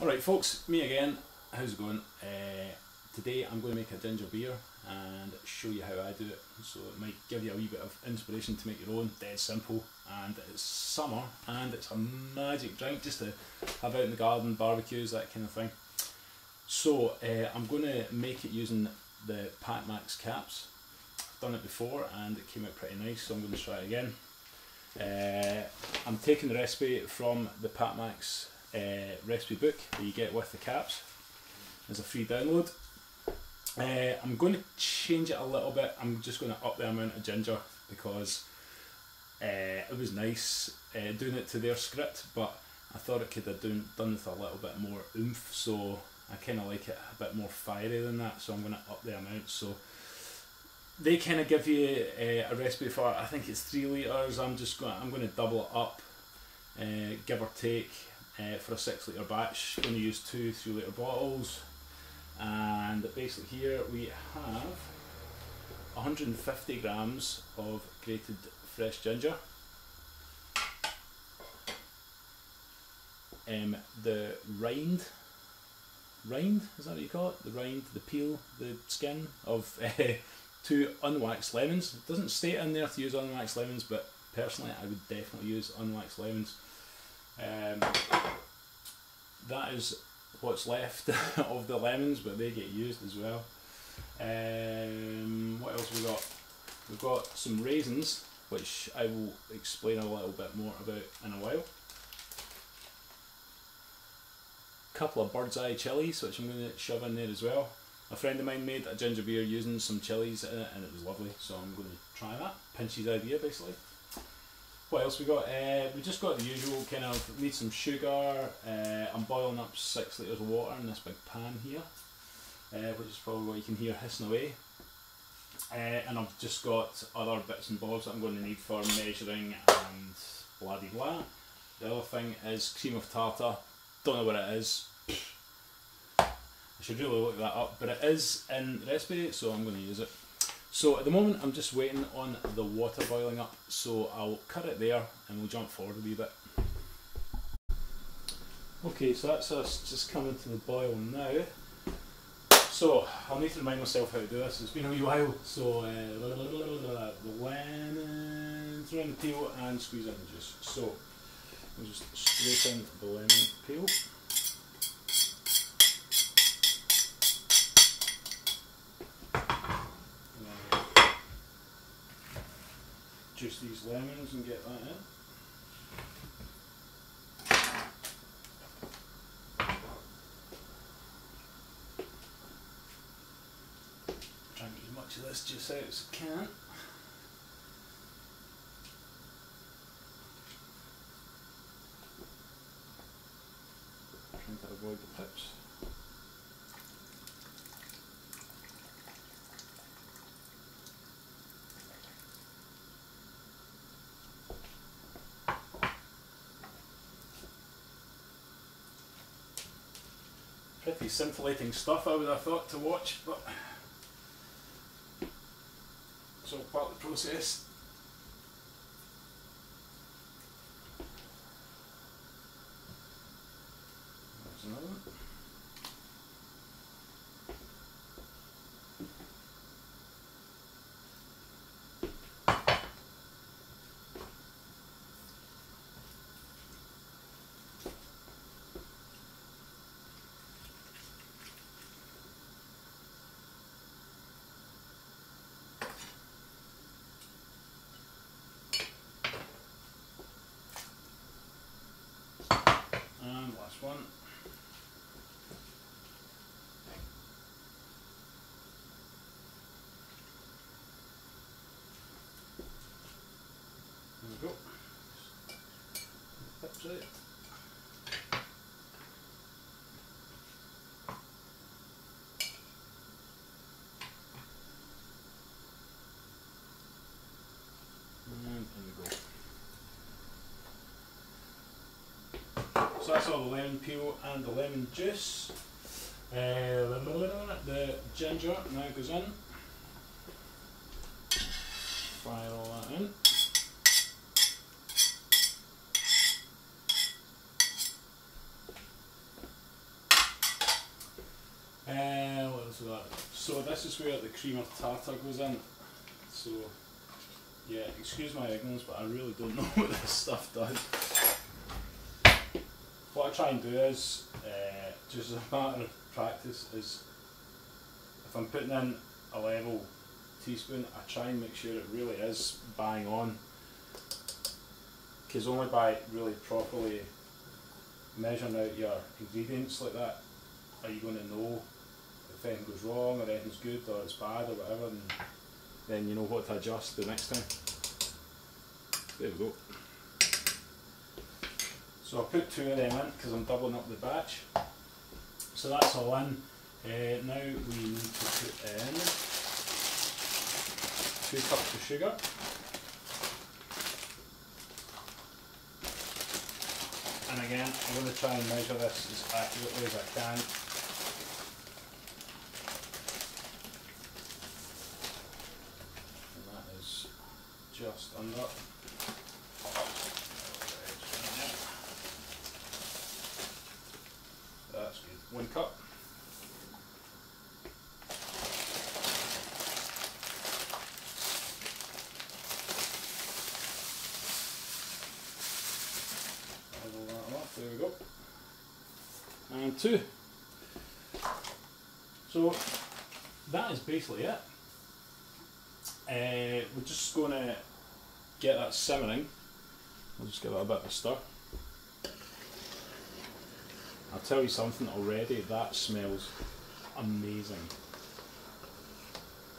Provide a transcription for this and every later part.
Alright folks, me again. How's it going? Today I'm going to make a ginger beer and show you how I do it, so it might give you a wee bit of inspiration to make your own. Dead simple, and it's summer and it's a magic drink just to have out in the garden, barbecues, that kind of thing. So I'm going to make it using the Mack's caps. I've done it before and it came out pretty nice, so I'm going to try it again. I'm taking the recipe from the Mack's recipe book that you get with the caps as a free download. I'm going to change it a little bit. I'm just going to up the amount of ginger because it was nice doing it to their script, but I thought it could have done with a little bit more oomph, so I kind of like it a bit more fiery than that, so I'm going to up the amount. So they kind of give you a recipe for, I think it's 3 litres. I'm going to double it up, give or take. For a 6 litre batch, going to use 2 3-litre bottles, and basically here we have 150 grams of grated fresh ginger, the rind, is that what you call it? The rind, the peel, the skin of 2 unwaxed lemons. It doesn't state in there to use unwaxed lemons, but personally I would definitely use unwaxed lemons. That is what's left of the lemons, but they get used as well. What else have we got? We've got some raisins, which I will explain a little bit more about in a while. A couple of bird's eye chilies, which I'm going to shove in there as well. A friend of mine made a ginger beer using some chilies in it, and it was lovely, so I'm going to try that. Pinchy's idea, basically. What else we got? We just got the usual kind of, need some sugar. I'm boiling up 6 litres of water in this big pan here, which is probably what you can hear hissing away. And I've just got other bits and bobs that I'm going to need for measuring and blah de blah. The other thing is cream of tartar. Don't know what it is. I should really look that up, but it is in the recipe, so I'm going to use it. So at the moment I'm just waiting on the water boiling up, so I'll cut it there and we'll jump forward a wee bit. Okay, so that's us just coming to the boil now. So I'll need to remind myself how to do this, it's been a wee while. So the lemon, throw in the peel and squeeze in the juice. So we'll just scrape in the lemon peel. Juice these lemons and get that in. Try and get as much of this juice out as I can. Trying to avoid the pips. Pretty scintillating stuff, I would have thought, to watch, but it's all part of the process. There's another one. And last one. There we go. Pips out. And in we go. So that's all the lemon peel and the lemon juice. The ginger now goes in. Fire all that in. What is that? So this is where the cream of tartar goes in. So yeah, excuse my ignorance, but I really don't know what this stuff does. What I try and do is, just as a matter of practice, is if I'm putting in a level teaspoon, I try and make sure it really is bang on, because only by really properly measuring out your ingredients like that are you going to know if anything goes wrong or anything's good or it's bad or whatever, and then you know what to adjust the next time. There we go. So I'll put 2 of them in because I'm doubling up the batch. So that's all in. Now we need to put in 2 cups of sugar. And again, I'm going to try and measure this as accurately as I can. And that is just under. That's good. 1 cup. Level that up, there we go. And 2. So that is basically it. We're just going to get that simmering. I'll just give it a bit of a stir. I'll tell you something already, that smells amazing.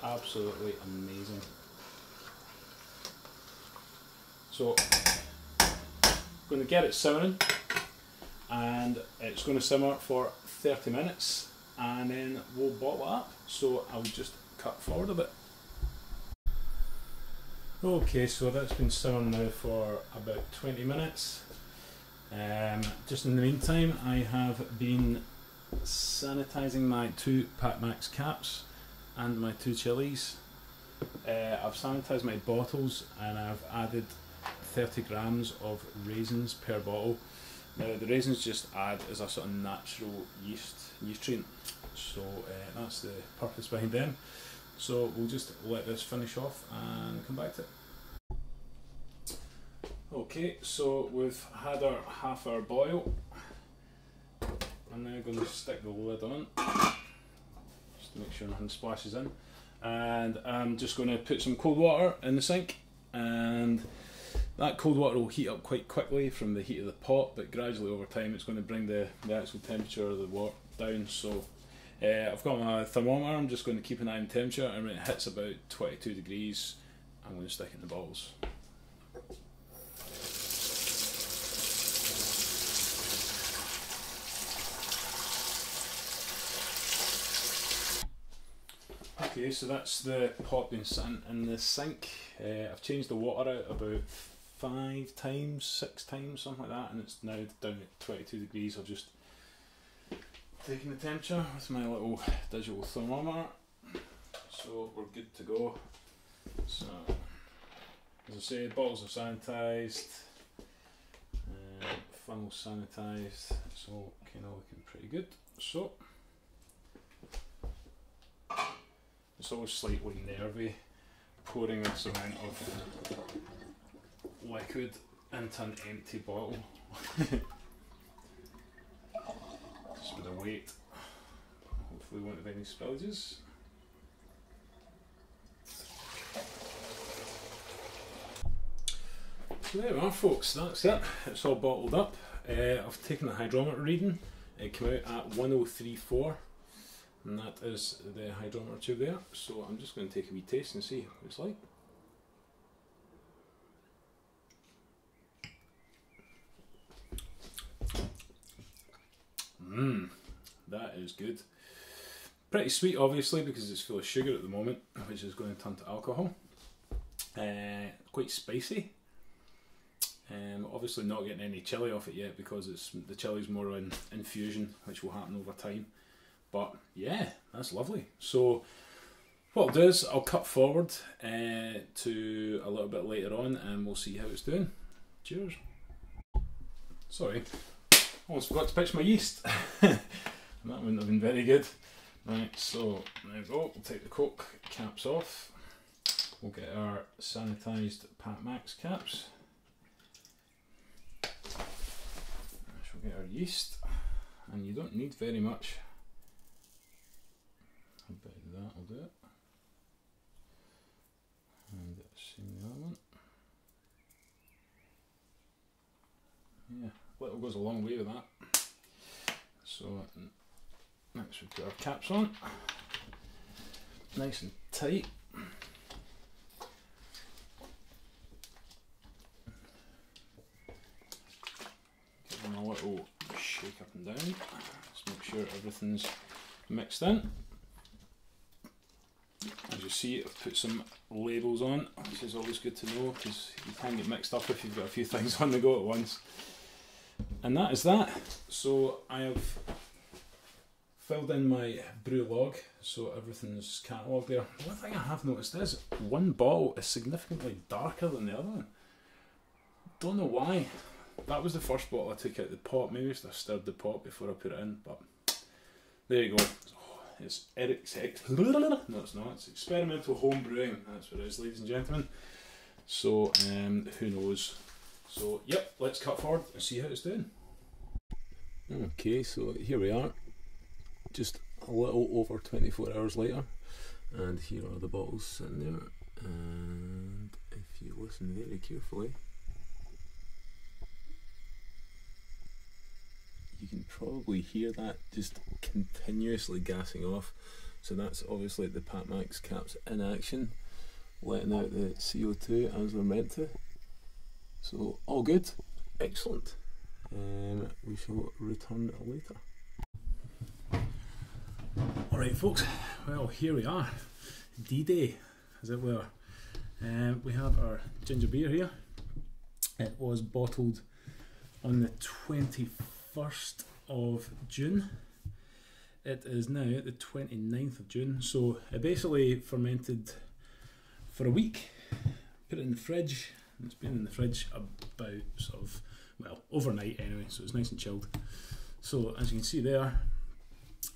Absolutely amazing. So, I'm going to get it simmering, and it's going to simmer for 30 minutes, and then we'll bottle it up. So I'll just cut forward a bit. Okay, so that's been simmering now for about 20 minutes. Just in the meantime, I have been sanitising my 2 Mack caps and my 2 chilies. I've sanitised my bottles and I've added 30 grams of raisins per bottle. Now the raisins just add as a sort of natural yeast nutrient, so that's the purpose behind them. So we'll just let this finish off and come back to it. Okay, so we've had our half-hour boil. I'm now going to stick the lid on, just to make sure nothing splashes in. And I'm just going to put some cold water in the sink, and that cold water will heat up quite quickly from the heat of the pot, but gradually over time it's going to bring the actual temperature of the water down. So I've got my thermometer, I'm just going to keep an eye on temperature, and when it hits about 22 degrees I'm going to stick it in the bottles. Okay, so that's the pot being sitting in the sink. I've changed the water out about 5 times, 6 times, something like that, and it's now down at 22 degrees. I've just taken the temperature with my little digital thermometer, so we're good to go. So, as I say, bottles are sanitised, funnel sanitised, it's all kind of looking pretty good. So, it's always slightly nervy pouring this amount of liquid into an empty bottle. Just with the weight. Hopefully we won't have any spillages. So there we are, folks, that's it. It's all bottled up. I've taken a hydrometer reading. It came out at 1034. And that is the hydrometer tube there, so I'm just going to take a wee taste and see what it's like. That is good. Pretty sweet obviously because it's full of sugar at the moment, which is going to turn to alcohol. Quite spicy. Obviously not getting any chili off it yet because the chili's more in infusion, which will happen over time. But yeah, that's lovely. So what I'll do is I'll cut forward to a little bit later on and we'll see how it's doing. Cheers. Sorry, almost forgot to pitch my yeast. That wouldn't have been very good. Right, so there we go, we'll take the cork caps off. We'll get our sanitised Mack's caps. We'll get our yeast, and you don't need very much. A bit of that will do it. And same the other one. Yeah, little goes a long way with that. So next we put our caps on, nice and tight. Give them a little shake up and down. Just make sure everything's mixed in. As you see, I've put some labels on, which is always good to know because you can get mixed up if you've got a few things on the go at once. And that is that. So I have filled in my brew log, so everything's catalogued there. One thing I have noticed is one bottle is significantly darker than the other one. Don't know why. That was the first bottle I took out of the pot. Maybe I should have stirred the pot before I put it in, but there you go. It's Eric's no, it's not. It's experimental home brewing. That's what it is, ladies and gentlemen. So who knows? So yep, let's cut forward and see how it's doing. Okay, so here we are, just a little over 24 hours later, and here are the bottles sitting there. And if you listen very carefully, you can probably hear that just continuously gassing off. So that's obviously the Mack's caps in action, letting out the CO2 as they're meant to. So all good, excellent. We shall return later. Alright folks, well here we are, D-Day as it were. We have our ginger beer here. It was bottled on the 21st of June. It is now the 29th of June, so it basically fermented for a week, put it in the fridge. It's been in the fridge about sort of, well, overnight anyway, so it's nice and chilled. So as you can see there,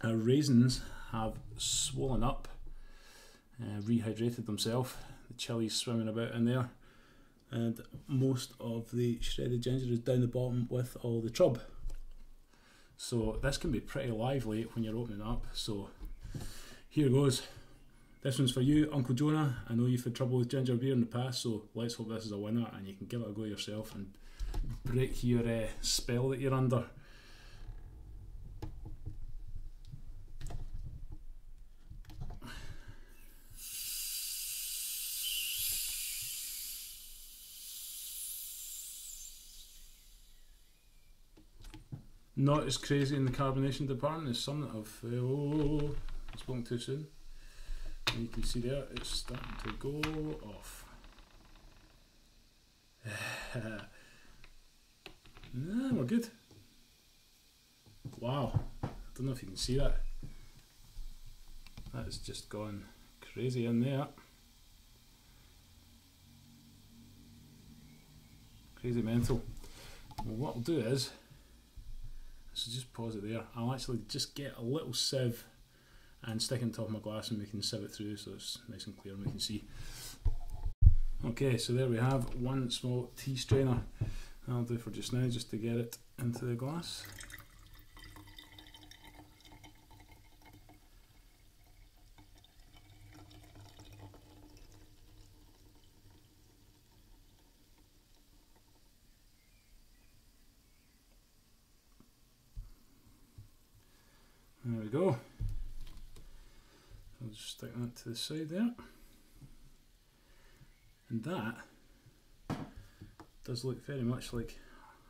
our raisins have swollen up, rehydrated themselves. The chili's swimming about in there, and most of the shredded ginger is down the bottom with all the trub. So this can be pretty lively when you're opening up. So here goes. This one's for you, Uncle Jonah. I know you've had trouble with ginger beer in the past, so let's hope this is a winner and you can give it a go yourself and break your spell that you're under. Not as crazy in the carbonation department as some that I've spoken too soon. And you can see there it's starting to go off. Nah, we're good. Wow, I don't know if you can see that. That has just gone crazy in there. Crazy mental. Well, what I'll do is, so just pause it there. I'll actually just get a little sieve and stick it on top of my glass and we can sieve it through so it's nice and clear and we can see. Okay, so there we have one small tea strainer. That'll do for just now, just to get it into the glass. There we go. I'll just stick that to the side there. And that does look very much like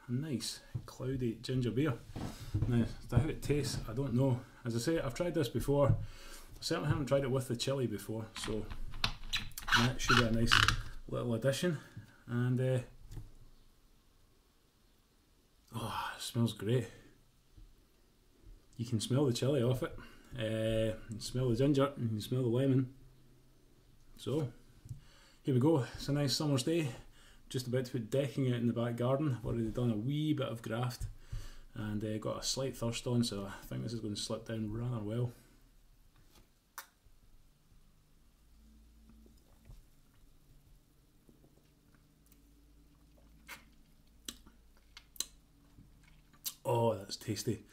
a nice cloudy ginger beer. Now, as to how it tastes, I don't know. As I say, I've tried this before. I certainly haven't tried it with the chili before, so that should be a nice little addition. And oh, it smells great. You can smell the chili off it, you can smell the ginger, and you can smell the lemon. So, here we go. It's a nice summer's day. Just about to put decking out in the back garden. I've already done a wee bit of graft and got a slight thirst on, so I think this is going to slip down rather well. That's tasty.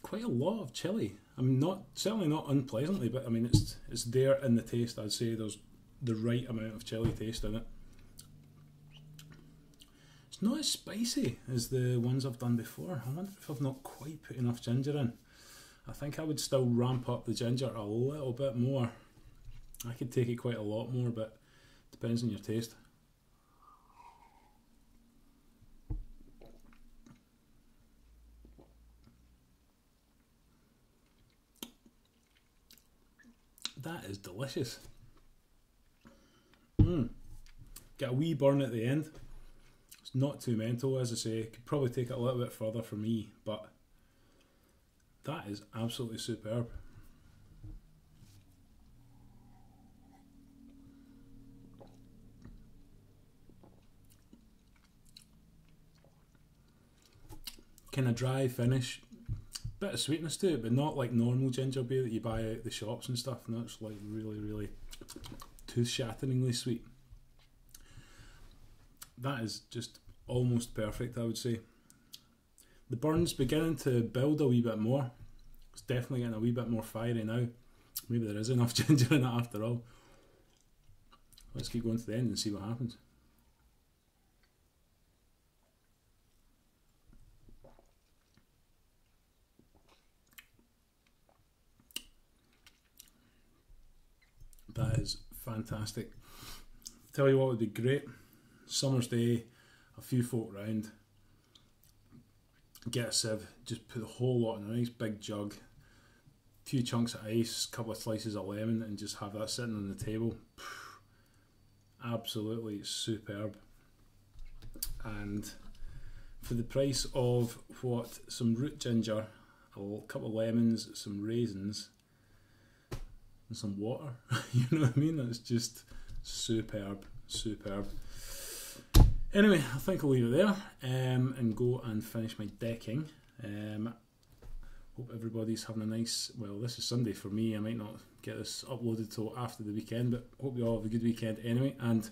Quite a lot of chilli. I mean, certainly not unpleasantly, but I mean it's there in the taste. I'd say there's the right amount of chilli taste in it. It's not as spicy as the ones I've done before. I wonder if I've not quite put enough ginger in. I think I would still ramp up the ginger a little bit more. I could take it quite a lot more, but it depends on your taste. That is delicious. Get a wee burn at the end. It's not too mental, as I say. Could probably take it a little bit further for me, but that is absolutely superb. Kind of dry finish. Bit of sweetness to it, but not like normal ginger beer that you buy out the shops and stuff. No, it's like really, really tooth-shatteringly sweet. That is just almost perfect, I would say. The burn's beginning to build a wee bit more. It's definitely getting a wee bit more fiery now. Maybe there is enough ginger in it after all. Let's keep going to the end and see what happens. That is fantastic. Tell you what would be great. Summer's day, a few folk round, get a sieve, just put the whole lot in a nice big jug, a few chunks of ice, a couple of slices of lemon, and just have that sitting on the table. Absolutely superb. And for the price of what, some root ginger, a couple of lemons, some raisins, and some water, you know what I mean? It's just superb, superb. Anyway, I think I'll leave it there and go and finish my decking. Hope everybody's having a nice, well, this is Sunday for me. I might not get this uploaded till after the weekend, but hope you all have a good weekend anyway. And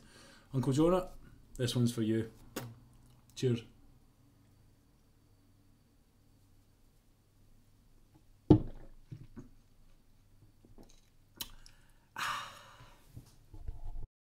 Uncle Jonah, this one's for you. Cheers.